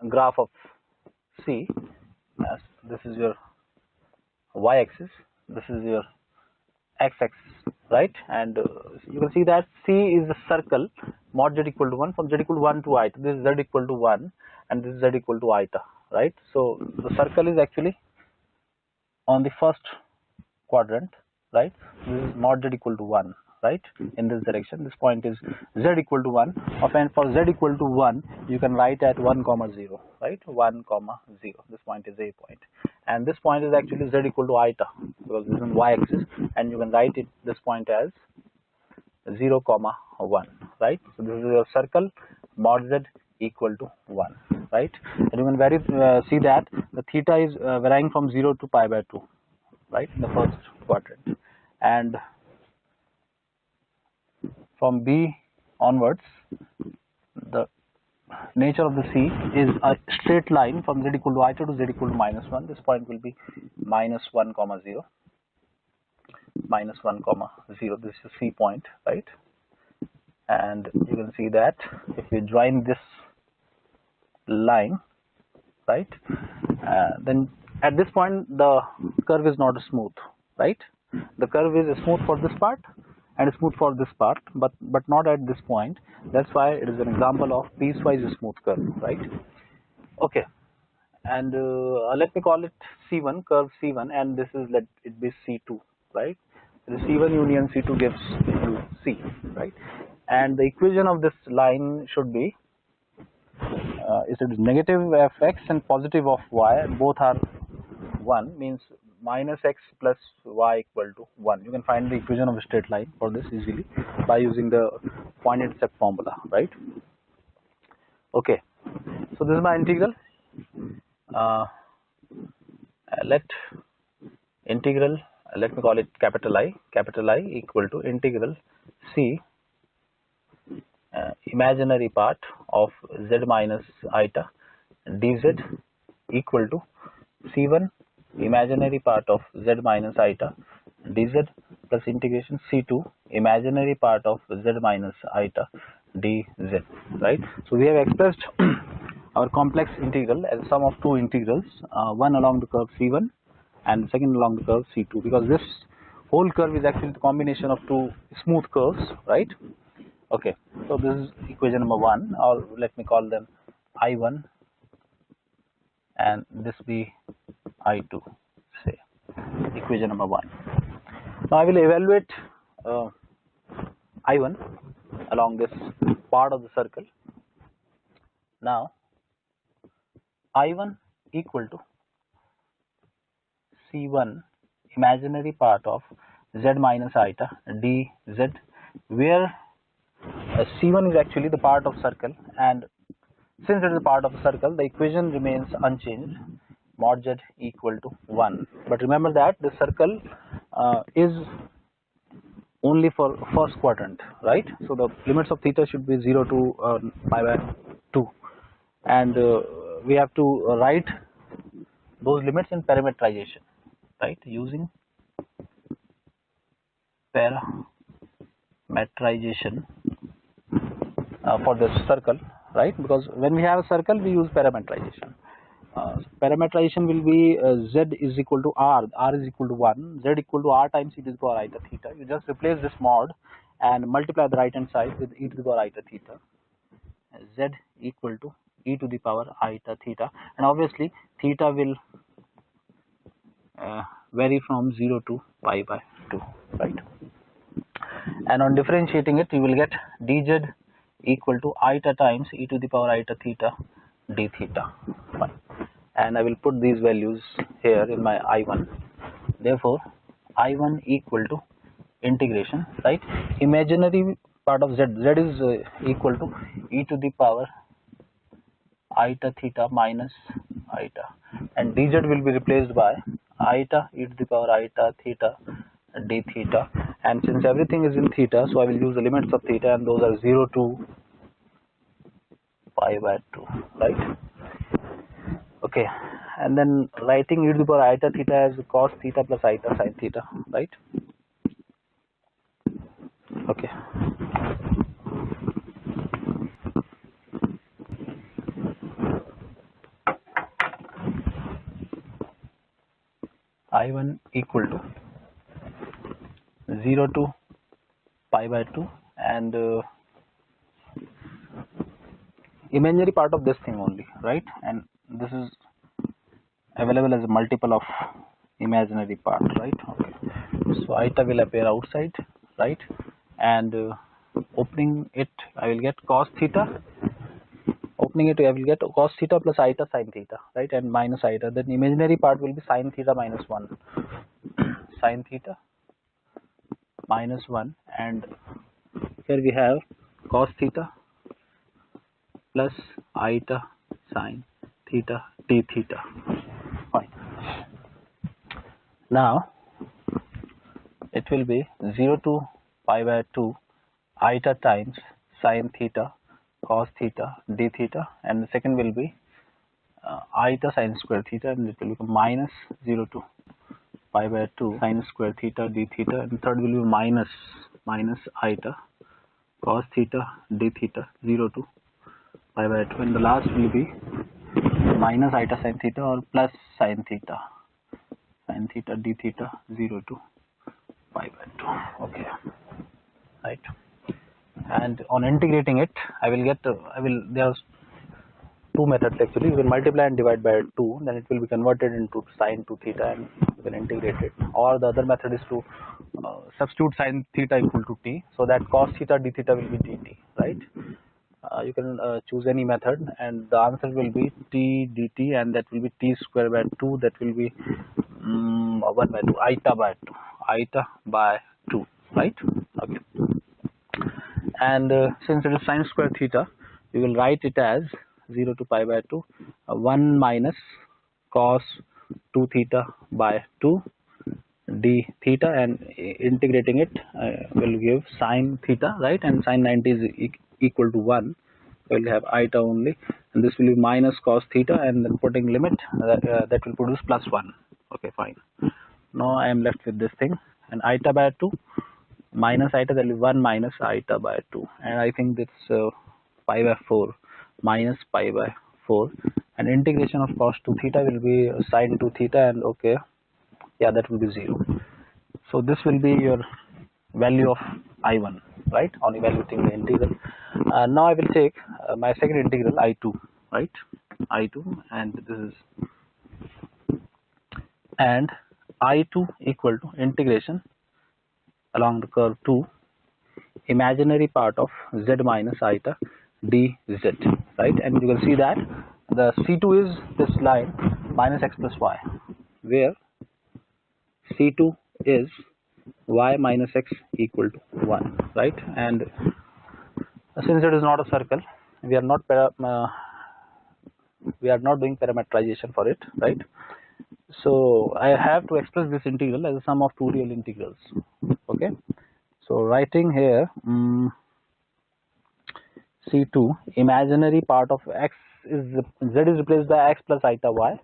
graph of C. As this is your y-axis, this is your x-axis, right? And you can see that C is a circle mod z equal to 1 from z equal to 1 to iota. This is z equal to 1 and this is z equal to iota, right? So the circle is actually on the first quadrant, right? This is mod z equal to 1, right? In this direction, this point is z equal to 1, and for z equal to 1 you can write at 1 comma 0, right? 1 comma 0, this point is a point, and this point is actually z equal to iota because this is on y-axis, and you can write it this point as 0 comma 1, right? So this is your circle mod z equal to 1, right? And you can see that the theta is varying from 0 to pi by 2, right, in the first quadrant, and from B onwards the nature of the C is a straight line from z equal to iota to z equal to minus 1. This point will be minus 1 comma 0, minus 1 comma 0. This is C point, right? And you can see that if we join this line, right, then at this point the curve is not smooth, right? The curve is smooth for this part and smooth for this part, but not at this point. That's why it is an example of piecewise smooth curve, right? Okay, and let me call it C1, curve C1, and this is, let it be C2, right? The C1 union C2 gives you C, right? And the equation of this line should be is it negative of x and positive of y, both are 1, means minus x plus y equal to 1. You can find the equation of a straight line for this easily by using the point intercept formula, right? Okay, so this is my integral. Let integral, let me call it capital I equal to integral c imaginary part of z minus eta dz equal to c1 imaginary part of z minus eta dz plus integration c2 imaginary part of z minus eta dz, right? So we have expressed our complex integral as sum of two integrals, one along the curve c1 and second along the curve c2, because this whole curve is actually the combination of two smooth curves, right? Okay, so this is equation number 1, or let me call them I1 and this be I2, say equation number 1. Now I will evaluate I1 along this part of the circle. Now I1 equal to C1 imaginary part of z minus eta dz, where C1 is actually the part of circle, and since it is a part of a circle, the equation remains unchanged, mod z equal to 1. But remember that the circle is only for first quadrant, right? So the limits of theta should be 0 to pi by 2, and we have to write those limits in parametrization, right, using parametrization for this circle, right? Because when we have a circle, we use parametrization. Parametrization will be z is equal to r is equal to 1, z equal to r times e to the power eta theta. You just replace this mod and multiply the right hand side with e to the power eta theta, z equal to e to the power eta theta, and obviously theta will vary from 0 to pi by 2, right? And on differentiating it, you will get dz equal to eta times e to the power eta theta d theta. Fine. And I will put these values here in my I1. Therefore, I1 equal to integration, right? Imaginary part of z is equal to e to the power eta theta minus eta, and dz will be replaced by eta e to the power eta theta d theta, and since everything is in theta, so I will use the limits of theta, and those are 0 to pi by 2, right? Okay, and then writing e to the power eta theta as cos theta plus eta sin theta, right? Okay. I1 equal to 0 to pi by 2, and imaginary part of this thing only, right? And this is available as a multiple of imaginary part, right? Okay, so eta will appear outside, right? And opening it, I will get cos theta. Opening it, I will get cos theta plus eta sin theta, right? And minus eta. Then imaginary part will be sin theta minus 1, sin theta minus 1, and here we have cos theta plus eta sin theta d theta. Fine. Now it will be 0 to pi by 2 eta times sin theta cos theta d theta, and the second will be eta sin square theta, and it will become minus 0 to pi by 2 sin square theta d theta, and the third will be minus eta cos theta d theta 0 to pi by 2, and the last will be minus eta sin theta or plus sin theta d theta 0 to pi by 2. Okay, right. And on integrating it, there's two methods actually. You can multiply and divide by 2, then it will be converted into sin 2 theta and you can integrate it. Or the other method is to substitute sin theta equal to t, so that cos theta d theta will be dt, right? You can choose any method and the answer will be t dt, and that will be t square by 2, that will be 1 by 2, eta by 2, right? Okay. And since it is sin square theta, we will write it as 0 to pi by 2, 1 minus cos 2 theta by 2 d theta, and integrating it will give sin theta, right? And sin 90 is equal to 1. We will have eta only, and this will be minus cos theta, and then putting limit that will produce plus 1. Okay, fine. Now I am left with this thing, and eta by 2 minus eta, that will be 1 minus eta by 2, and I think this pi by 4 minus pi by 4, and integration of cos 2 theta will be sin 2 theta, and okay, yeah, that will be 0. So this will be your value of I1, right, on evaluating the integral. Now I will take my second integral I2, right, I2, and this is, and I2 equal to integration along the curve 2 imaginary part of z minus eta dz, right? And you can see that the C2 is this line minus x plus y, where C2 is y minus x equal to 1, right? And since it is not a circle, we are not doing parametrization for it, right? So I have to express this integral as a sum of two real integrals. Okay, so writing here C2 imaginary part of x is z is replaced by x plus eta y,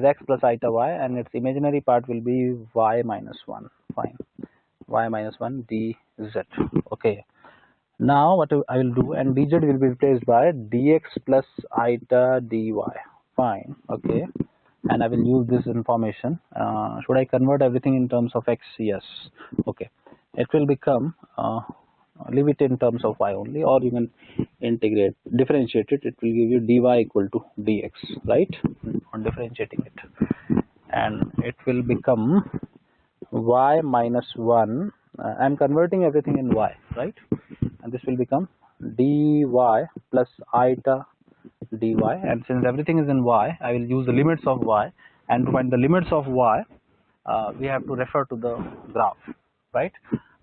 x plus eta y, and its imaginary part will be y minus 1. Fine, y minus 1 dz. Okay, now what I will do, and dz will be replaced by dx plus eta dy. Fine, okay, and I will use this information. Should I convert everything in terms of x? Yes. Okay, it will become leave it in terms of y only, or you can differentiate it. It will give you dy equal to dx, right, on differentiating it, and it will become y minus 1. I am converting everything in y, right, and this will become dy plus eta dy, and since everything is in y, I will use the limits of y, and to find the limits of y we have to refer to the graph, right?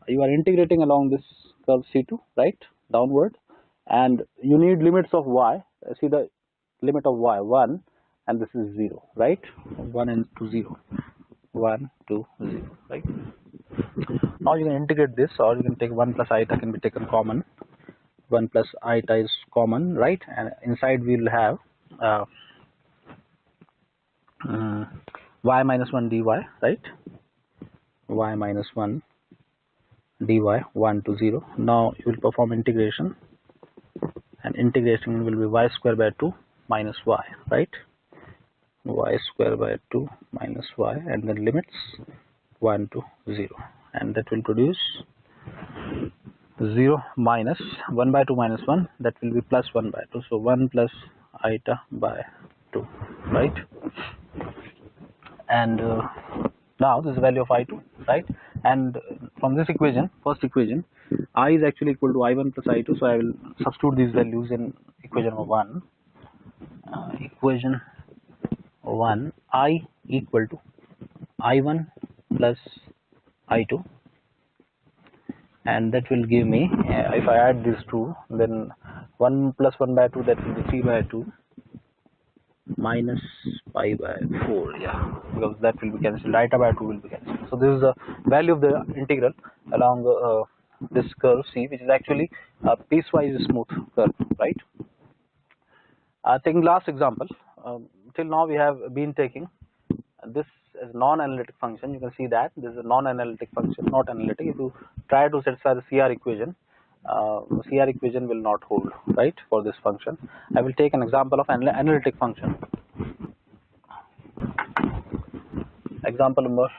You are integrating along this curve C2, right, downward, and you need limits of y. See the limit of y 1, and this is 0, right? 1 and to 0, 1 to 0, right? Now you can integrate this, or you can take 1 plus eta can be taken common. 1 plus eta is common, right? And inside we will have y minus 1 dy, right? Y minus 1 dy 1 to 0. Now you will perform integration, and integration will be y square by 2 minus y, right? Y square by 2 minus y, and then limits 1 to 0, and that will produce 0 minus 1 by 2 minus 1, that will be plus 1 by 2, so 1 plus eta by 2, right? And now this is the value of I2, right? And from this equation, first equation, I is actually equal to I1 plus I2, so I will substitute these values in equation number 1. Equation 1, I equal to I1 plus I2, and that will give me, if I add these two, then 1 plus 1 by 2, that will be 3 by 2 minus pi by 4, yeah, because that will be cancelled, eta by 2 will be cancelled. So this is the value of the integral along this curve C, which is actually a piecewise smooth curve, right? Taking last example, till now we have been taking this as non-analytic function. You can see that this is a non-analytic function, not analytic. If you try to satisfy the CR equation, CR equation will not hold, right, for this function. I will take an example of analytic function. Example number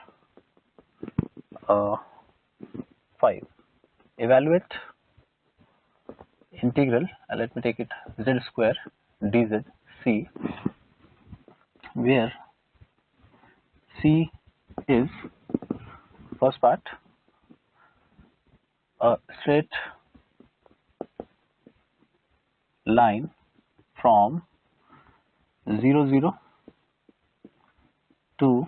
5. Evaluate integral, let me take it z square dz c, where c is, first part, a straight line from 0 0 to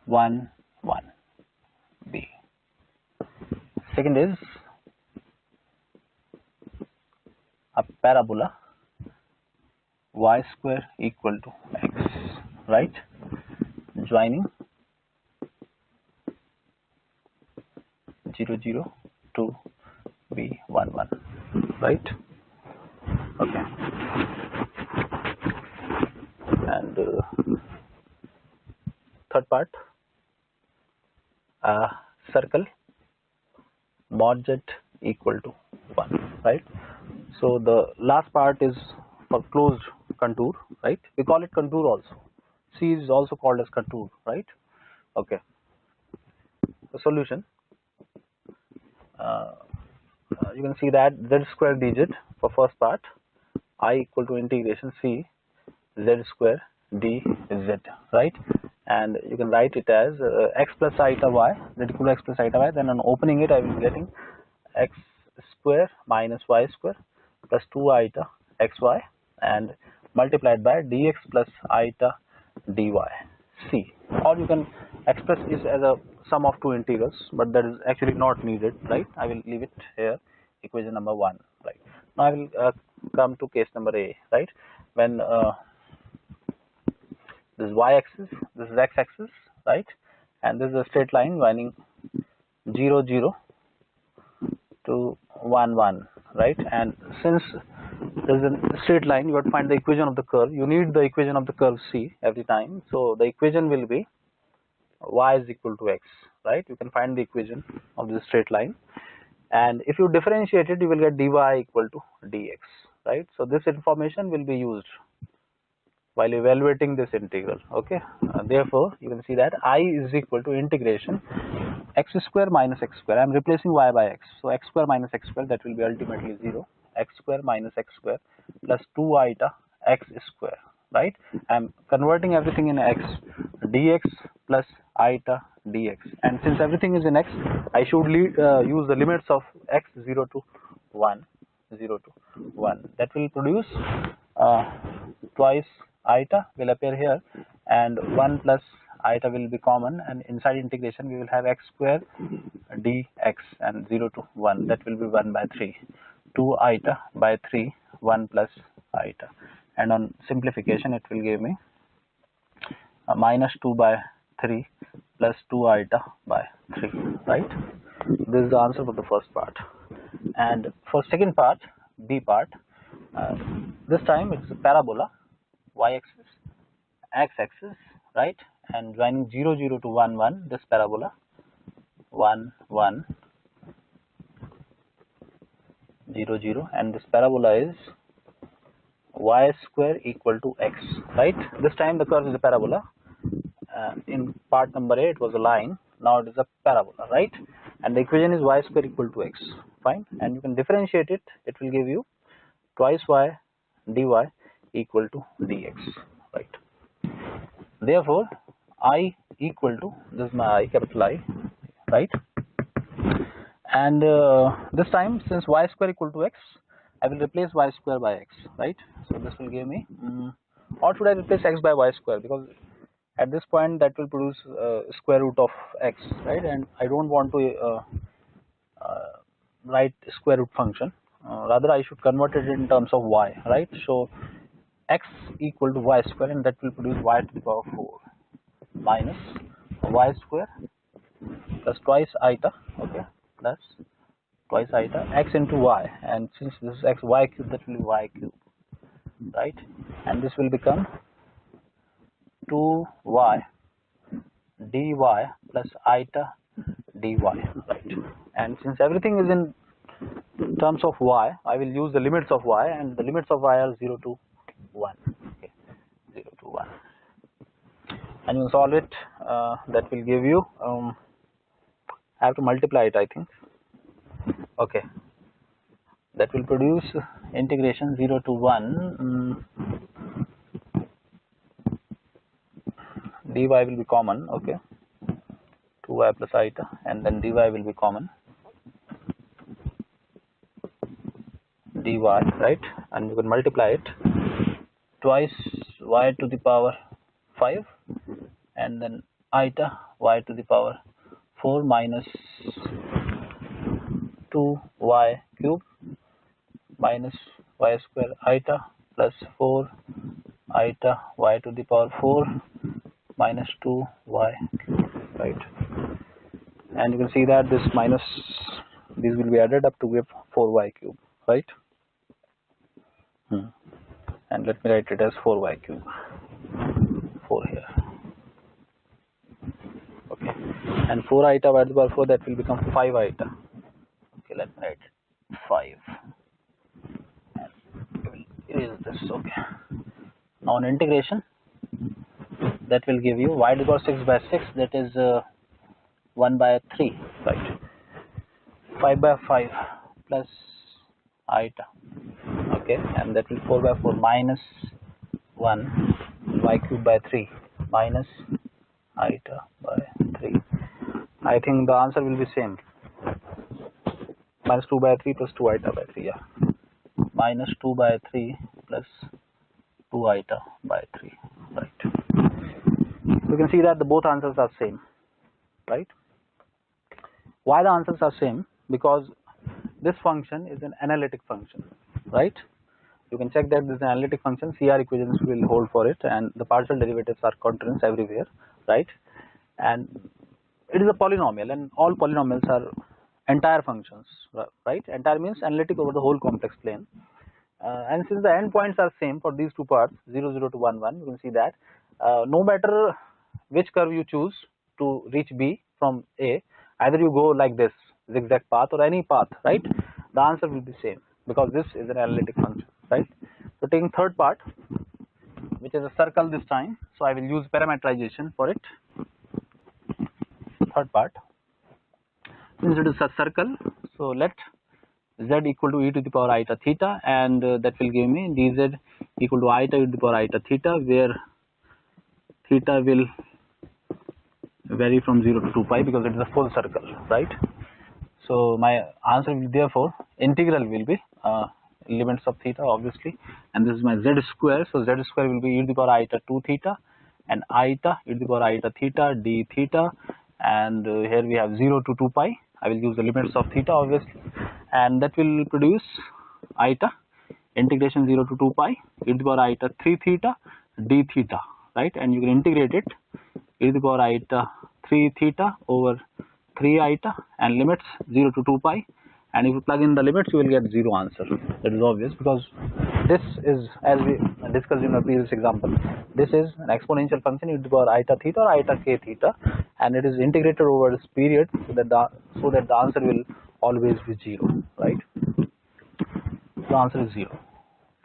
1 1 b. Second is a parabola y square equal to x, right, joining 0 0 to b 1 1, right? Okay. And third part, a circle mod z equal to 1, right? So the last part is for closed contour, right? We call it contour also. C is also called as contour, right? Okay. The solution, you can see that z square dz for first part, I equal to integration c z square dz, right? And you can write it as x plus iota y, z equal to x plus iota y. Then on opening it, I will be getting x square minus y square plus 2 iota xy and multiplied by dx plus iota dy c. Or you can express this as a sum of two integrals, but that is actually not needed, right? I will leave it here, equation number 1, right? Now I will come to case number A, right? When this is y-axis, this is x-axis, right? And this is a straight line running 0 0 to 1 1, right? And since there is a straight line, you have to find the equation of the curve. You need the equation of the curve C every time. So the equation will be y is equal to x, right? You can find the equation of the straight line, and if you differentiate it, you will get dy equal to dx, right? So this information will be used while evaluating this integral. Okay, therefore you can see that I is equal to integration x square minus x square. I am replacing y by x, so x square minus x square, that will be ultimately 0, x square minus x square plus 2 iota x square, right? I am converting everything in x, dx plus iota dx, and since everything is in x, I should use the limits of x 0 to 1, 0 to 1. That will produce twice iota will appear here, and 1 plus iota will be common, and inside integration we will have x square dx, and 0 to 1, that will be 1 by 3, 2 iota by 3, 1 plus iota, and on simplification it will give me minus 2 by 3 plus 2 iota by 3, right? This is the answer for the first part. And for second part, B part, this time it's a parabola, y-axis, x-axis, right? And joining 0 0 to 1 1, this parabola 1 1 0 0, and this parabola is y square equal to x, right? This time the curve is a parabola. In part number A it was a line, now it is a parabola, right? And the equation is y square equal to x, fine, and you can differentiate it, it will give you twice y dy equal to dx, right? Therefore I equal to, this is my I, capital I, right? And this time, since y square equal to x, I will replace y square by x, right? So this will give me, or should I replace x by y square, because at this point that will produce square root of x, right? And I don't want to write square root function, rather I should convert it in terms of y, right? So x equal to y square, and that will produce y to the power 4 minus y square plus twice iota, okay, plus twice iota x into y, and since this is x, y cube, that will be y cube, right? And this will become 2y dy plus iota dy, right? And since everything is in terms of y, I will use the limits of y, and the limits of y are 0 to 1, okay? and you solve it, that will give you, I have to multiply it, I think. Okay, that will produce integration 0 to 1, dy will be common, okay, 2y plus eta, and then dy will be common, dy, right, and you can multiply it twice y to the power 5 and then eta y to the power 4 minus 2y cube minus y square eta plus 4 eta y to the power 4 minus 2y cube, right, and you can see that this minus, these will be added up to give 4y cube, right, and let me write it as 4y cube, 4 here, okay, and 4 eta y to the power 4, that will become 5 eta, okay, let me write it 5, and we will erase this, okay. Now on integration, that will give you y to the power 6 by 6, that is 1 by 3, right, 5 by 5 plus eta, okay, and that will 4 by 4 minus 1 y cube by 3 minus eta by 3. I think the answer will be same, minus 2 by 3 plus 2 eta by 3, yeah, minus 2 by 3 plus 2 eta by 3, right. You can see that the both answers are same, right. Why the answers are same? Because this function is an analytic function, right. You can check that this is an analytic function, CR equations will hold for it, and the partial derivatives are continuous everywhere, right, and it is a polynomial, and all polynomials are entire functions, right. Entire means analytic over the whole complex plane, and since the endpoints are same for these two parts, 0 0 to 1 1, you can see that no matter which curve you choose to reach B from A, either you go like this zigzag path or any path, right, the answer will be same, because this is an analytic function, right. So taking third part, which is a circle this time, so I will use parameterization for it. Third part, since it is a circle, so let z equal to e to the power eta theta, and that will give me dz equal to eta e to the power eta theta, where theta will vary from 0 to 2 pi because it is a full circle, right. So my answer will be, therefore integral will be limits of theta, obviously, and this is my z square, so z square will be e to the power eta 2 theta and eta e to the power eta theta d theta, and here we have 0 to 2 pi. I will use the limits of theta, obviously, and that will produce eta integration 0 to 2 pi e to the power eta 3 theta d theta, right, and you can integrate it e to the power eta 3 theta over 3 eta and limits 0 to 2 pi, and if you plug in the limits you will get 0 answer. That is obvious, because this is, as we discussed in the previous example, this is an exponential function e to the power eta theta or eta k theta, and it is integrated over this period, so that the answer will always be 0, right. The answer is 0.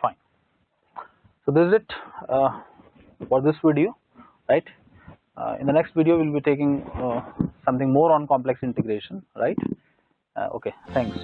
Fine. So this is it for this video, right. In the next video we will be taking something more on complex integration, right. Okay, thanks.